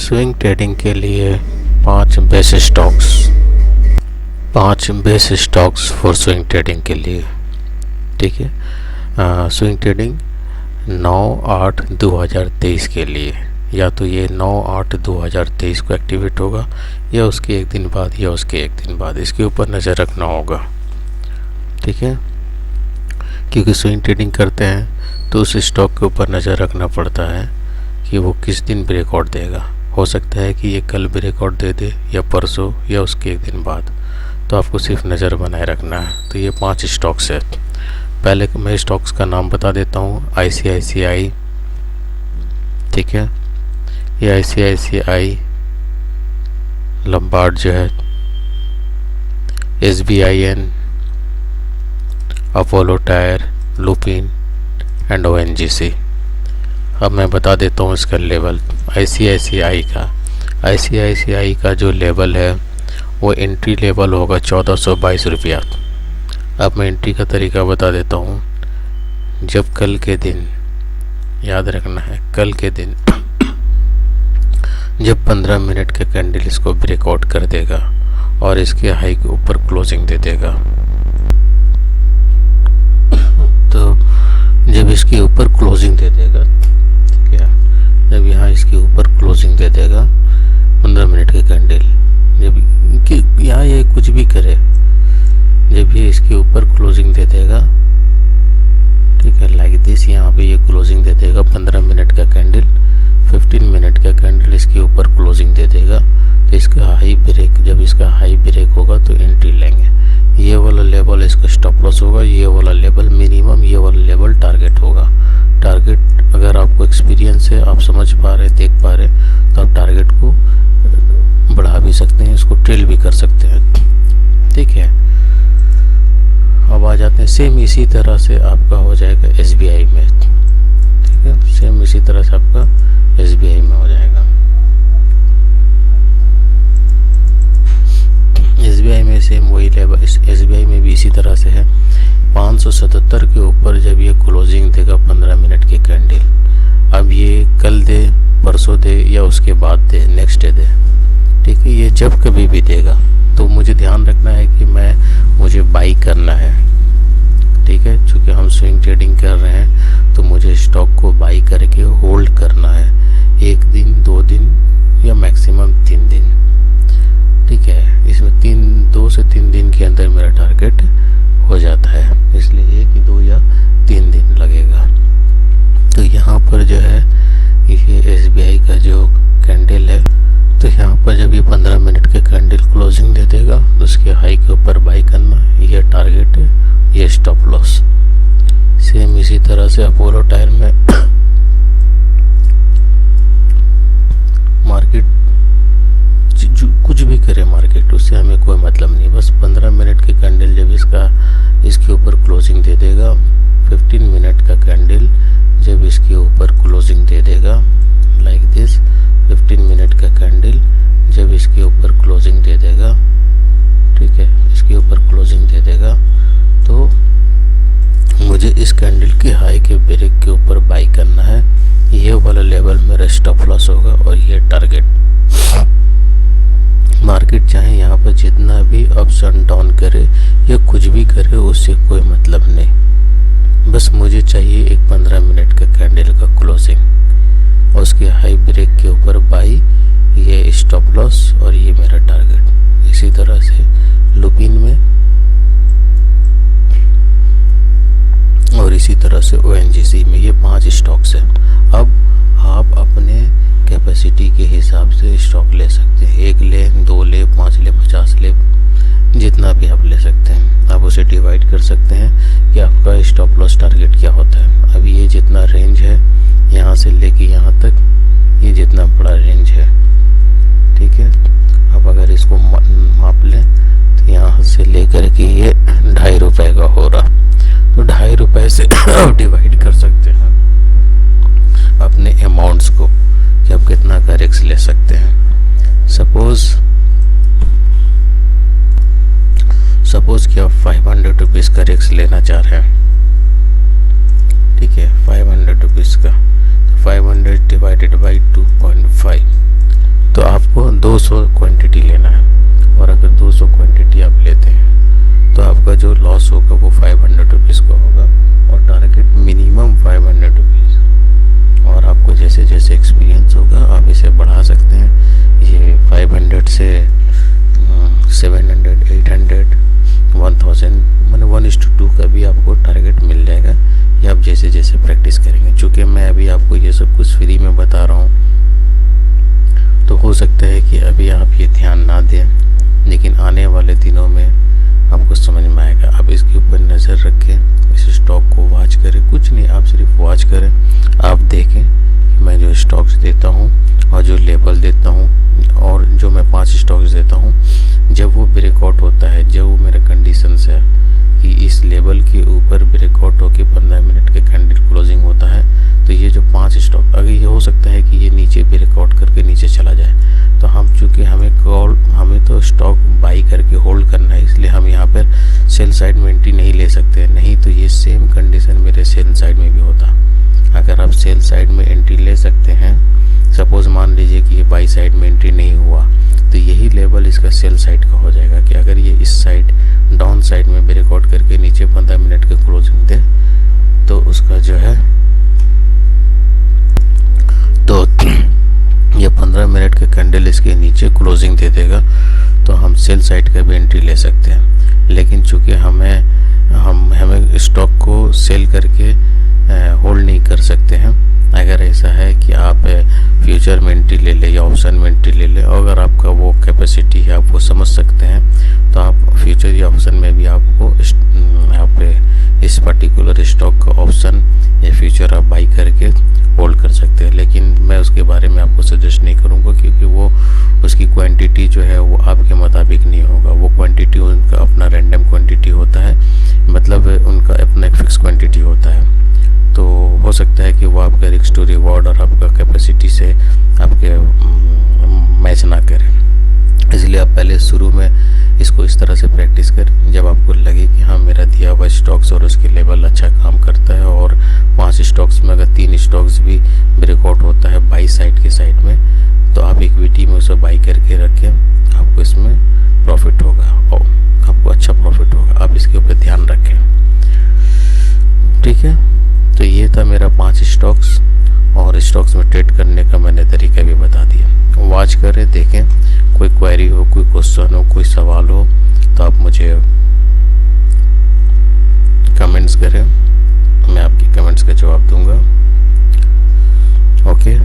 Swing trading के लिए पांच base stocks for swing trading के लिए। ठीक है, स्विंग ट्रेडिंग 9/8/2023 के लिए, या तो ये 9/8/2023 को एक्टिवेट होगा या उसके एक दिन बाद या उसके एक दिन बाद, इसके ऊपर नज़र रखना होगा। ठीक है, क्योंकि स्विंग ट्रेडिंग करते हैं तो उस स्टॉक के ऊपर नज़र रखना पड़ता है कि वो किस दिन ब्रेकआउट देगा। हो सकता है कि ये कल ब्रेकआउट दे दे या परसों या उसके एक दिन बाद, तो आपको सिर्फ नज़र बनाए रखना है। तो ये 5 स्टॉक्स है। पहले मैं स्टॉक्स का नाम बता देता हूँ। ICICI, ठीक है, ये ICICI, लंबार्ड जो है, SBIN, Apollo tyre, Lupin and ONGC। अब मैं बता देता हूँ इसका लेवल। ICICI का जो लेवल है वो एंट्री लेवल होगा 1422 रुपया। अब मैं एंट्री का तरीका बता देता हूँ। जब कल के दिन, याद रखना है, कल के दिन जब 15 मिनट का कैंडल इसको ब्रेकआउट कर देगा और इसके हाई के ऊपर क्लोजिंग दे देगा, तो जब इसके ऊपर क्लोजिंग दे देगा, ठीक है, जब यहाँ इसके ऊपर क्लोजिंग दे देगा 15 मिनट के कैंडल, जब यहाँ ये कुछ भी करे, जब ये इसके ऊपर क्लोजिंग दे देगा, ठीक है, लाइक दिस, यहाँ पे ये क्लोजिंग दे देगा 15 मिनट का कैंडल, 15 मिनट का कैंडल इसके ऊपर क्लोजिंग दे देगा, तो इसका हाई ब्रेक, जब इसका हाई ब्रेक होगा तो एंट्री लेंगे। ये वाला लेवल इसका स्टॉप लॉस होगा, ये वाला लेवल मिनिमम, ये वाला लेवल टारगेट होगा। टारगेट अगर आपको एक्सपीरियंस है, आप समझ पा रहे, देख पा रहे, तो आप टारगेट को बढ़ा भी सकते हैं, इसको ट्रेल भी कर सकते हैं। ठीक है, अब आ जाते हैं, सेम इसी तरह से आपका हो जाएगा SBI में। ठीक है, सेम इसी तरह से आपका SBI में हो जाएगा। SBI में सेम वही लेवल, SBI में भी इसी तरह से है। 577 के ऊपर जब ये क्लोजिंग देगा 15 मिनट के कैंडल, अब ये कल दे, परसों दे या उसके बाद दे, नेक्स्ट डे दे, ठीक है, ये जब कभी भी देगा, तो मुझे ध्यान रखना है कि मुझे बाई करना है। ठीक है, चूँकि हम स्विंग ट्रेडिंग कर रहे हैं तो मुझे स्टॉक को बाई करके होल्ड करना है 1 दिन, 2 दिन या मैक्सिमम 3 दिन। ठीक है, इसमें 2 से 3 दिन के अंदर मेरा टारगेट हो जाता है, इसलिए 1, 2 या 3 दिन लगेगा। तो यहाँ पर जो है ये SBI का जो कैंडल है, तो यहाँ पर जब ये 15 मिनट के कैंडल क्लोजिंग दे देगा तो उसके हाई के ऊपर बाई करना, ये टारगेट है, ये स्टॉप लॉस। सेम इसी तरह से अपोलो टायर में मार्केट कुछ भी करे, मार्केट उससे हमें कोई मतलब नहीं, बस 15 मिनट के कैंडल जब इसके ऊपर क्लोजिंग दे देगा, 15 मिनट का कैंडल जब इसके ऊपर क्लोजिंग दे देगा, लाइक दिस, 15 मिनट का कैंडल जब इसके ऊपर क्लोजिंग दे देगा, ठीक है, इसके ऊपर क्लोजिंग दे देगा, तो मुझे इस कैंडल के हाई के ब्रेक के ऊपर बाई करना है। ये वाला लेवल मेरा स्टॉप लॉस होगा और ये टारगेट। मार्केट चाहे यहाँ पर जितना भी अप्स एंड डाउन करे या कुछ भी करे, उससे कोई मतलब नहीं, बस मुझे चाहिए एक 15 मिनट का कैंडल का क्लोजिंग और उसके हाई ब्रेक के ऊपर बाई, ये स्टॉप लॉस और ये मेरा टारगेट। इसी तरह से लुपिन में और इसी तरह से ONGC में, ये 5 स्टॉक्स हैं। अब आप अपने कैपेसिटी के हिसाब से स्टॉक ले सकते हैं, 1 ले, 2 ले, 5 ले, 50 ले, जितना भी आप ले सकते हैं। आप उसे डिवाइड कर सकते हैं कि आपका स्टॉप लॉस टारगेट क्या होता है। अब ये जितना रेंज है यहाँ से लेके यहाँ तक, ये जितना बड़ा रेंज है, ठीक है, अब अगर इसको माप लें तो यहाँ से लेकर के ये 2.5 रुपये का हो रहा, तो 2.5 रुपये से आप डिवाइड कर सकते हैं अपने अमाउंट्स को कि आप कितना का रिस्क ले सकते हैं। सपोज कि आप 500 रुपीज़ का रिस्क लेना चाह रहे हैं, ठीक है, 500 रुपीज़ का, तो 500 डिवाइडेड बाई 2.5, तो आपको 200 क्वांटिटी लेना है, और अगर 200 क्वांटिटी आप लेते हैं तो आपका जो लॉस होगा वो 500 रुपीज़ का होगा, और टारगेट मिनिमम 500 रुपीज़। और आपको जैसे जैसे एक्सपीरियंस होगा आप इसे बढ़ा सकते हैं। ये 500 से 700, 800, 1000 मैंने 1:2 का भी आपको टारगेट मिल जाएगा, ये आप जैसे जैसे प्रैक्टिस करेंगे। चूँकि मैं अभी आपको ये सब कुछ फ्री में बता रहा हूँ, तो हो सकता है कि अभी आप ये ध्यान ना दें, लेकिन आने वाले दिनों में आपको समझ में आएगा। आप इसके ऊपर नज़र रखें, इस स्टॉक को वॉच करें, कुछ नहीं, आप सिर्फ वॉच करें। आप देखें कि मैं जो स्टॉक्स देता हूँ और जो लेबल देता हूँ, और जो मैं 5 स्टॉक्स देता हूँ, जब वो ब्रेकआउट होता है, जब वो मेरा कंडीशंस है कि इस लेवल के ऊपर ब्रेकआउट होकर 15 मिनट के कैंडल क्लोजिंग होता है, तो ये जो 5 स्टॉक, अगर ये हो सकता है कि ये नीचे ब्रेकआउट करके नीचे चला जाए, तो हम चूँकि हमें तो स्टॉक बाई करके होल्ड करना है, इसलिए हम यहाँ पर सेल साइड में एंट्री नहीं ले सकते। नहीं तो ये सेम कंडीशन मेरे सेल साइड में भी होता। अगर आप सेल साइड में एंट्री ले सकते हैं, सपोज़ मान लीजिए कि ये बाई साइड में एंट्री नहीं हुआ, तो यही लेवल इसका सेल साइड का हो जाएगा कि अगर ये इस साइड डाउन साइड में ब्रेकआउट करके नीचे 15 मिनट के क्लोजिंग दे, तो उसका जो है, तो ये 15 मिनट के कैंडल इसके नीचे क्लोजिंग दे देगा, तो हम सेल साइड का भी एंट्री ले सकते हैं। लेकिन चूँकि हमें स्टॉक को सेल करके होल्ड नहीं कर सकते हैं। अगर ऐसा है कि आप फ्यूचर में एंट्री ले ले या ऑप्शन में एंट्री ले ले, और अगर आपका वो कैपेसिटी है, आप वो समझ सकते हैं, तो आप फ्यूचर या ऑप्शन में भी आपको आप इस पर्टिकुलर स्टॉक का ऑप्शन या फ्यूचर आप बाई करके होल्ड कर सकते हैं। लेकिन मैं उसके बारे में आपको सजेस्ट नहीं करूँगा, क्योंकि वो उसकी क्वांटिटी जो है वो आपके मुताबिक नहीं होगा। वो क्वांटिटी उनका अपना रैंडम क्वांटिटी होता है, मतलब उनका अपना एक फिक्स क्वांटिटी होता है। तो हो सकता है कि वो आपका रिस्क टू रिवॉर्ड और आपका कैपेसिटी से आपके मैच ना करें। इसलिए आप पहले शुरू में इसको इस तरह से प्रैक्टिस करें, जब आपको लगे कि हाँ मेरा दिया हुआ स्टॉक्स और उसके लेवल अच्छा काम करता है, और 5 स्टॉक्स में अगर 3 स्टॉक्स भी ब्रेकआउट होता है बाई साइड के साइड में, तो आप इक्विटी में उसे बाई करके रखें, आपको इसमें प्रॉफिट होगा और आपको अच्छा प्रॉफिट होगा। आप इसके ऊपर ध्यान रखें, ठीक है। तो ये था मेरा 5 स्टॉक्स, और स्टॉक्स में ट्रेड करने का मैंने तरीका भी बता दिया। वॉच करें, देखें, कोई क्वेरी हो, कोई क्वेश्चन हो, कोई सवाल हो, तो आप मुझे कमेंट्स करें, मैं आपकी कमेंट्स का जवाब दूंगा। ओके।